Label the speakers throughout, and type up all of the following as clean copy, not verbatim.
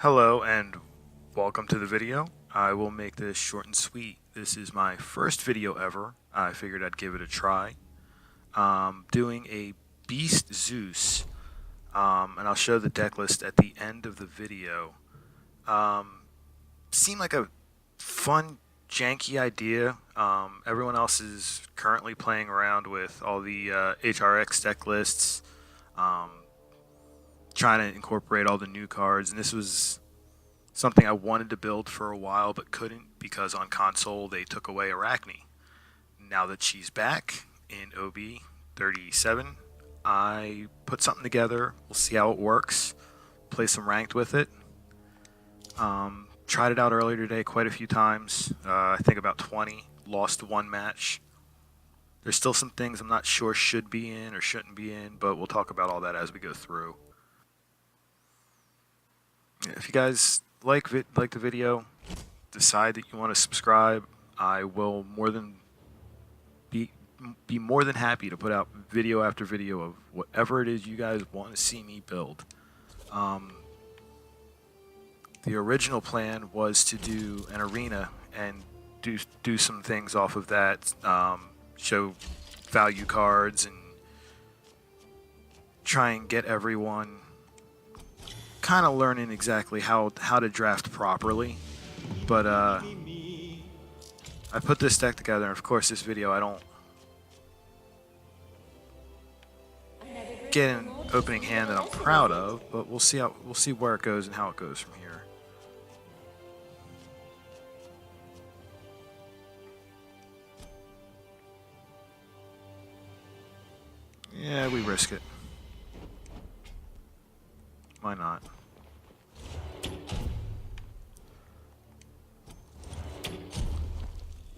Speaker 1: Hello and welcome to the video. I will make this short and sweet. This is my first video ever. I figured I'd give it a try. Doing a Beast Zeus, and I'll show the deck list at the end of the video. Seemed like a fun, janky idea. Everyone else is currently playing around with all the HRX deck lists. Trying to incorporate all the new cards, and this was something I wanted to build for a while but couldn't because on console they took away Arachne. Now that she's back in OB 37, I put something together. We'll see how it works. Play some ranked with it. Tried it out earlier today quite a few times. I think about 20. Lost one match. There's still some things I'm not sure should be in or shouldn't be in, but we'll talk about all that as we go through. If you guys like the video, decide that you want to subscribe, I will be more than happy to put out video after video of whatever it is you guys want to see me build. The original plan was to do an arena and do some things off of that, show value cards and try and get everyone kind of learning exactly how to draft properly. But I put this deck together, and of course this video I don't get an opening hand that I'm proud of, but we'll see where it goes and how it goes from here. Yeah, we risk it. Why not?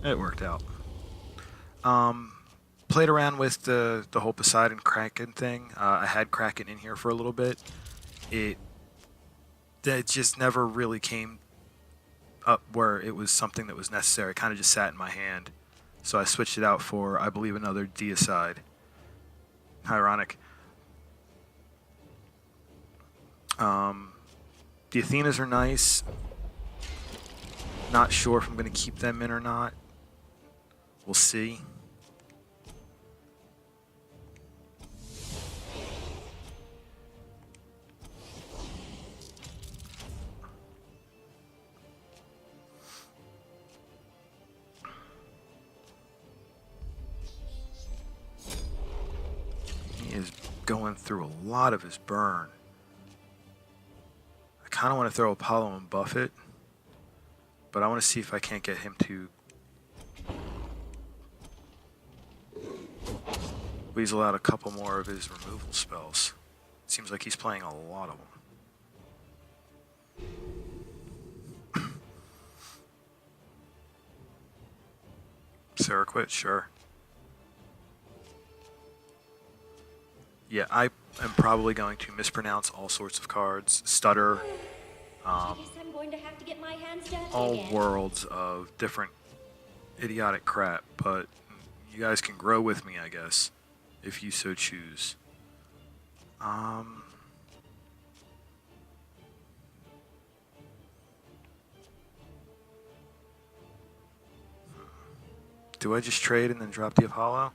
Speaker 1: It worked out. Played around with the whole Poseidon Kraken thing. I had Kraken in here for a little bit. It just never really came up where it was something that was necessary. It kind of just sat in my hand. So I switched it out for, I believe, another Deicide. Ironic. The Athenas are nice. Not sure if I'm going to keep them in or not. We'll see. He is going through a lot of his burn. I kind of want to throw Apollo and buff it, but I want to see if I can't get him to weasel out a couple more of his removal spells. Seems like he's playing a lot of them. Seroquit, sure. Yeah, I am probably going to mispronounce all sorts of cards, stutter,
Speaker 2: I'm going to have to get my hands dirty
Speaker 1: all
Speaker 2: again.
Speaker 1: worlds of different idiotic crap, but you guys can grow with me, I guess, if you so choose. Do I just trade and then drop the Apollo?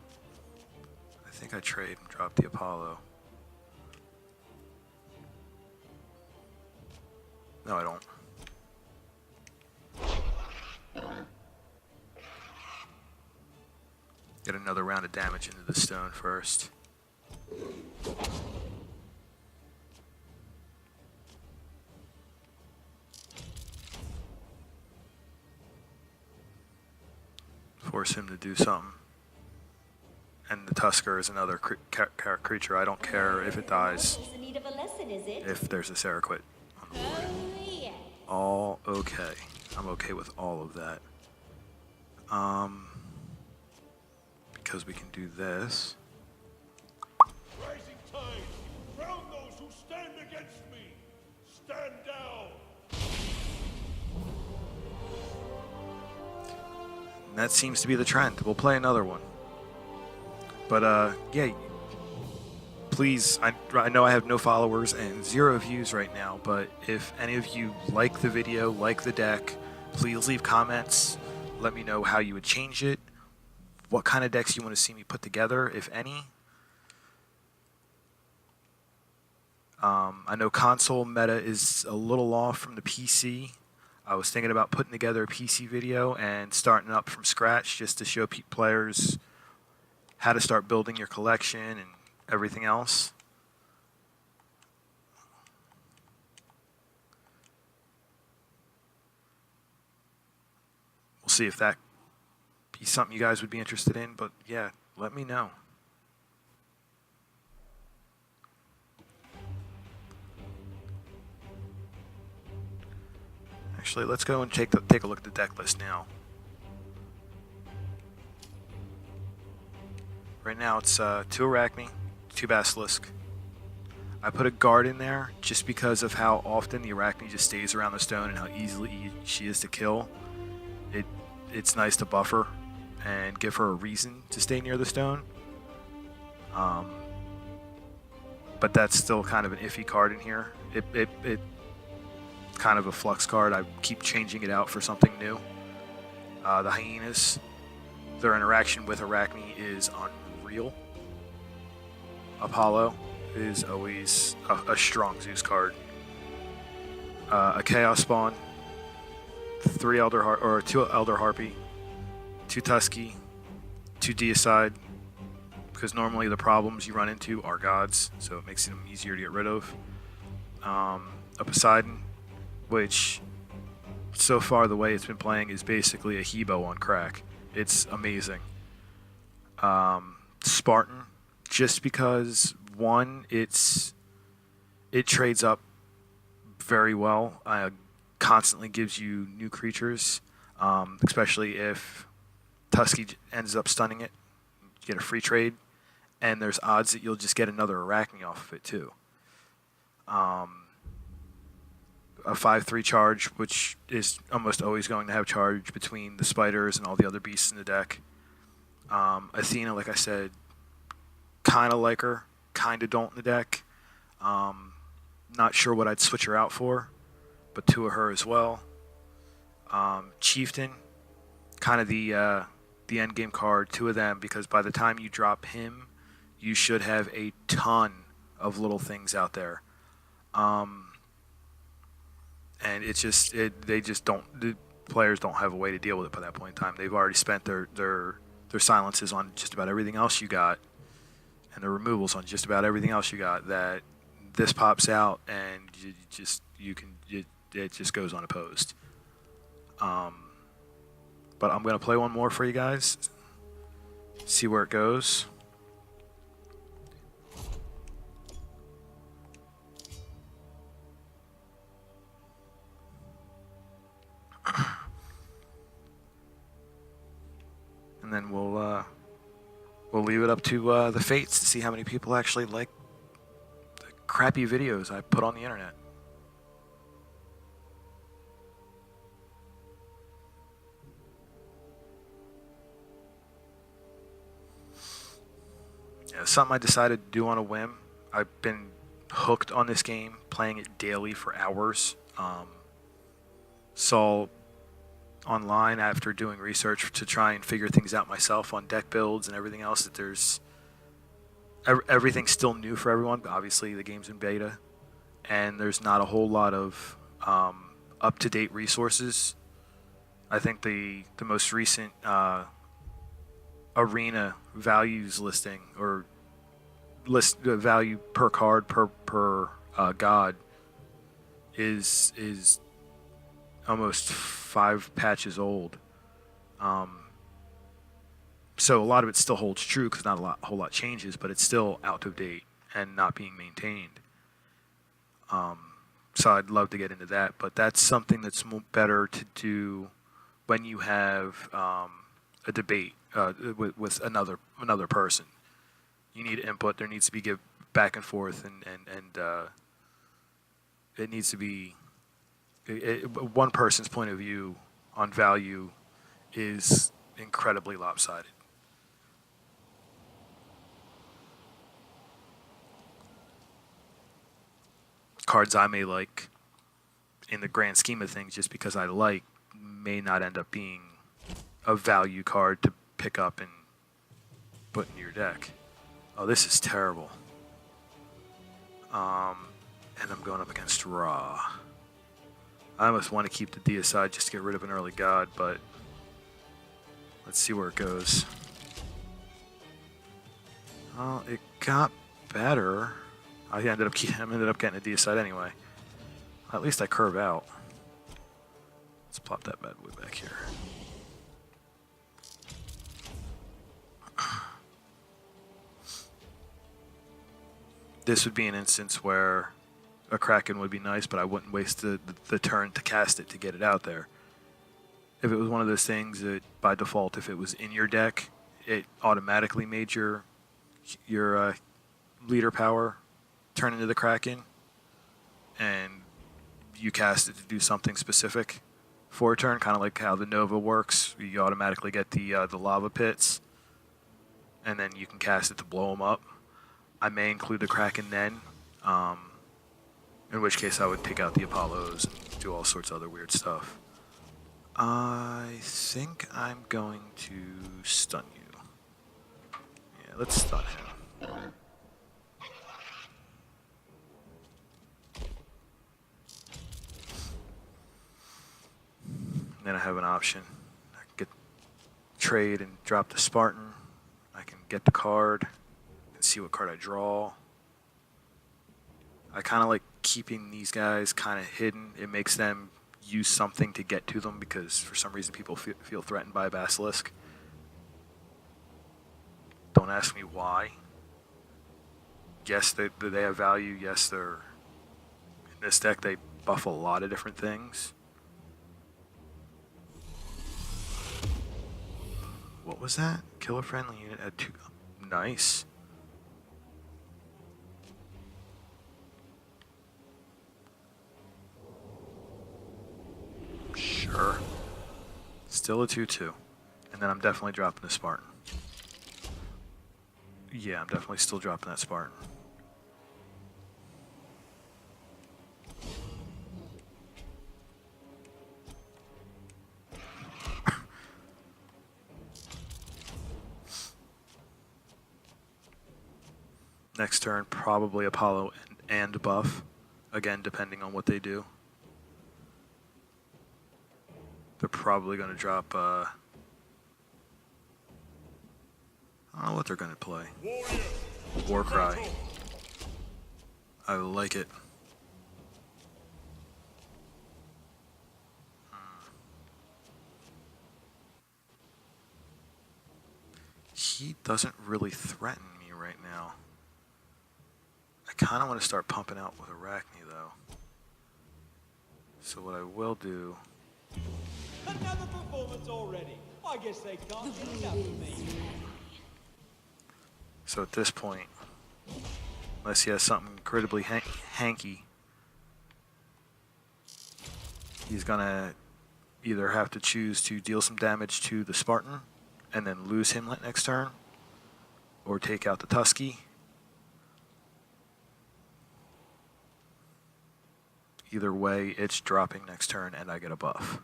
Speaker 1: I think I trade and drop the Apollo. No, I don't. Get another round of damage into the stone first. Force him to do something. And the Tusker is another creature. I don't care if it dies.
Speaker 2: It's in need of a lesson, is it?
Speaker 1: If there's a Seroquit on the board.
Speaker 2: Oh, yes.
Speaker 1: All okay. I'm okay with all of that. Because we can do this.
Speaker 3: Rising tide, drown those who stand against me. Stand down.
Speaker 1: And that seems to be the trend. We'll play another one. But yeah, please, I know I have no followers and 0 views right now, but if any of you like the video, like the deck, please leave comments. Let me know how you would change it, what kind of decks you want to see me put together, if any. I know console meta is a little off from the PC. I was thinking about putting together a PC video and starting up from scratch just to show players how to start building your collection and everything else. We'll see if that be something you guys would be interested in, but yeah, let me know. Actually, let's go and take a look at the deck list now. Right now it's 2 Arachne, 2 Basilisk. I put a guard in there just because of how often the Arachne just stays around the stone and how easily she is to kill. It's nice to buffer and give her a reason to stay near the stone. But that's still kind of an iffy card in here. It's kind of a flux card. I keep changing it out for something new. The Hyenas, their interaction with Arachne is unreal. Apollo is always a strong Zeus card. A Chaos Spawn, 2 Elder Harpy, 2 Tusky, 2 Deicide, because normally the problems you run into are gods, so it makes them easier to get rid of. A Poseidon, which so far the way it's been playing is basically a Hebo on crack. It's amazing. Spartan, just because one, it trades up very well. Constantly gives you new creatures, especially if Tusky ends up stunning it. You get a free trade, and there's odds that you'll just get another Arachne off of it too. A 5/3 charge, which is almost always going to have charge between the spiders and all the other beasts in the deck. Athena, like I said, kind of like her, kind of don't in the deck. Not sure what I'd switch her out for, but 2 of her as well. Chieftain, kind of the end game card, 2 of them, because by the time you drop him, you should have a ton of little things out there. And it's just the players don't have a way to deal with it by that point in time. They've already spent their silences on just about everything else you got, and their removals on just about everything else you got. That this pops out, and it just goes unopposed. But I'm gonna play one more for you guys, see where it goes. And then we'll leave it up to the fates to see how many people actually like the crappy videos I put on the internet. Yeah, something I decided to do on a whim. I've been hooked on this game, playing it daily for hours. Saw online after doing research to try and figure things out myself on deck builds and everything else that there's everything's still new for everyone, but obviously the game's in beta and there's not a whole lot of up-to-date resources. I think the most recent arena values listing, or list value per card per god, is almost 5 patches old. So a lot of it still holds true because not a whole lot changes, but it's still out of date and not being maintained. So I'd love to get into that, but that's something that's better to do when you have a debate with another person. You need input. There needs to be give back and forth, and it needs to be one person's point of view on value is incredibly lopsided. cards I may like in the grand scheme of things, just because I like, may not end up being a value card to pick up and put in your deck. Oh, this is terrible. And I'm going up against Ra. I almost want to keep the Deicide just to get rid of an early god, but let's see where it goes. Well, it got better. I ended up getting a Deicide anyway. At least I curve out. Let's plop that bad boy back here. This would be an instance where a Kraken would be nice, but I wouldn't waste the turn to cast it to get it out there. If it was one of those things that, by default, if it was in your deck, it automatically made your leader power turn into the Kraken, and you cast it to do something specific for a turn, kind of like how the Nova works. You automatically get the lava pits, and then you can cast it to blow them up. I may include the Kraken then, in which case I would take out the Apollos and do all sorts of other weird stuff. I think I'm going to stun you. Yeah, let's stun him. And then I have an option. I can get trade and drop the Spartan. I can get the card and see what card I draw. I kind of like keeping these guys kind of hidden. It makes them use something to get to them, because for some reason people feel threatened by a Basilisk. Don't ask me why. Yes, they have value. Yes, they're in this deck. They buff a lot of different things. What was that? Kill a friendly unit at 2. Nice. Sure. Still a 2/2. And then I'm definitely dropping the Spartan. Yeah, I'm definitely still dropping that Spartan. Next turn, probably Apollo and buff. Again, depending on what they do. They're probably going to drop, I don't know what they're going to play. Warcry. I like it. He doesn't really threaten me right now. I kind of want to start pumping out with Arachne, though. So what I will do...
Speaker 4: Another performance already. I guess they can't get enough of me.
Speaker 1: So at this point, unless he has something incredibly hanky, he's going to either have to choose to deal some damage to the Spartan and then lose him next turn, or take out the Tusky. Either way, it's dropping next turn and I get a buff.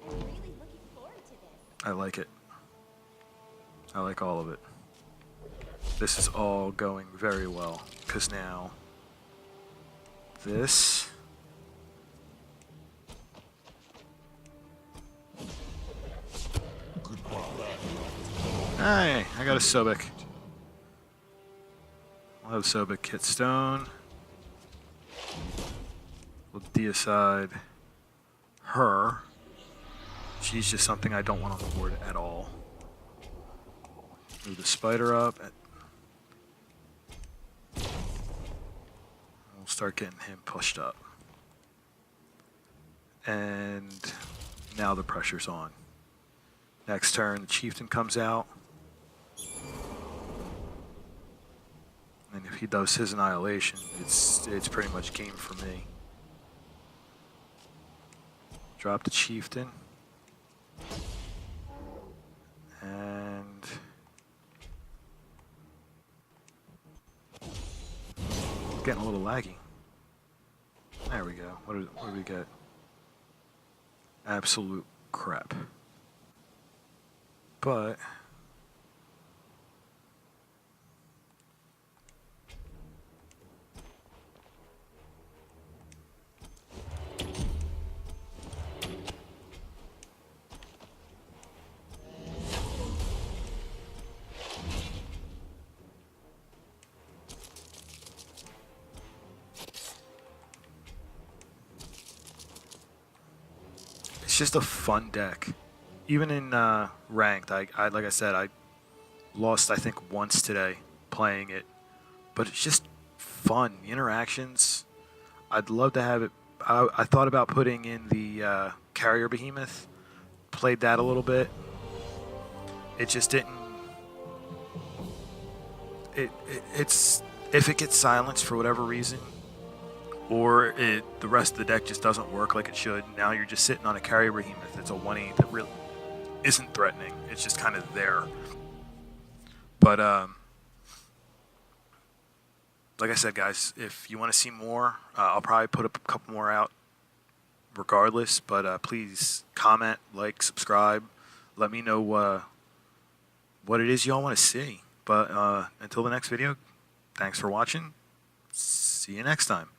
Speaker 2: I'm really looking forward to this.
Speaker 1: I like it. I like all of it. This is all going very well, because now this... Hey, I got a Sobek. We'll have Sobek hit stone. We'll Deicide her. She's just something I don't want on the board at all. Move the spider up. We'll start getting him pushed up. And now the pressure's on. Next turn, the chieftain comes out. And if he does his annihilation, it's pretty much game for me. Drop the chieftain. And Getting a little laggy. There we go. What do we get? Absolute crap. But it's just a fun deck. Even in ranked, I like I said, I lost I think once today playing it, but it's just fun. The interactions. I'd love to have it. I thought about putting in the carrier behemoth. Played that a little bit. It just didn't. It's if it gets silenced for whatever reason, or the rest of the deck just doesn't work like it should. Now you're just sitting on a carrier behemoth. It's a 1/8 that really isn't threatening. It's just kind of there. But like I said, guys, if you want to see more, I'll probably put up a couple more out regardless. But please comment, like, subscribe. Let me know what it is y'all want to see. But until the next video, thanks for watching. See you next time.